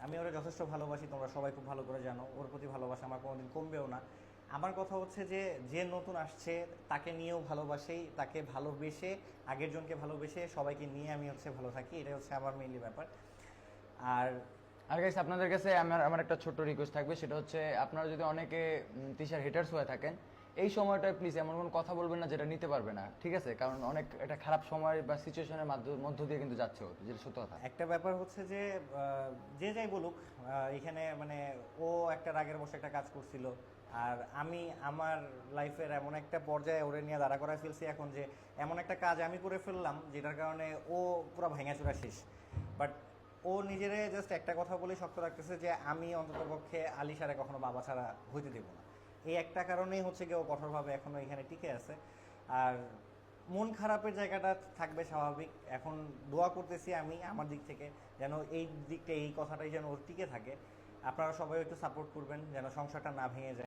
আমি ওরা যথেষ্ট ভালোবাসি, তোমরা সবাই খুব ভালো করে জানো। ওর প্রতি ভালোবাসা আমার কোনোদিন কমবেও না। আমার কথা হচ্ছে যে যে নতুন আসছে তাকে নিয়েও ভালোবাসি, তাকে ভালোবেসে, আগের জনকে ভালোবেসে সবাইকে নিয়ে আমি হচ্ছে ভালো থাকি, এটাই হচ্ছে আমার মেইনলি ব্যাপার। আর আর গাইস, আপনাদের কাছে আমার আমার একটা ছোট্ট রিকোয়েস্ট থাকবে, সেটা হচ্ছে আপনারা যদি অনেকে তিশার হেটার্স হয়ে থাকেন, এই সময়টায় প্লিজ এমন কোনো কথা বলবেন না যেটা নিতে পারবে না, ঠিক আছে? কারণ অনেক একটা খারাপ সময় বা সিচুয়েশনের মধ্য দিয়ে কিন্তু যাচ্ছে ও, যেটা সত্য কথা। একটা ব্যাপার হচ্ছে যে যে যাই বলুক, এখানে মানে ও একটা রাগের বসে একটা কাজ করছিল, আর আমি আমার লাইফের এমন একটা পর্যায়ে ওরে নিয়ে দাঁড়া করায় ফেলছি এখন, যে এমন একটা কাজ আমি করে ফেললাম যেটার কারণে ও পুরো ভাঙাচোরা শেষ। বাট ও নিজেরে জাস্ট একটা কথা বলে শক্ত রাখতেছে যে আমি অন্ততপক্ষে আলিশারে কখনো বাবা ছাড়া হইতে দেবো না। এই একটা কারণেই হচ্ছে কি ও কঠোরভাবে এখনো এখানে টিকে আছে। আর মন খারাপের জায়গাটা থাকবে স্বাভাবিক। এখন দোয়া করতেছি আমি আমার দিক থেকে যেন এই দিকটা, এই কথাটাই যেন ওর টিকে থাকে। আপনারা সবাই একটু সাপোর্ট করবেন যেন সংসারটা না ভেঙে যায়।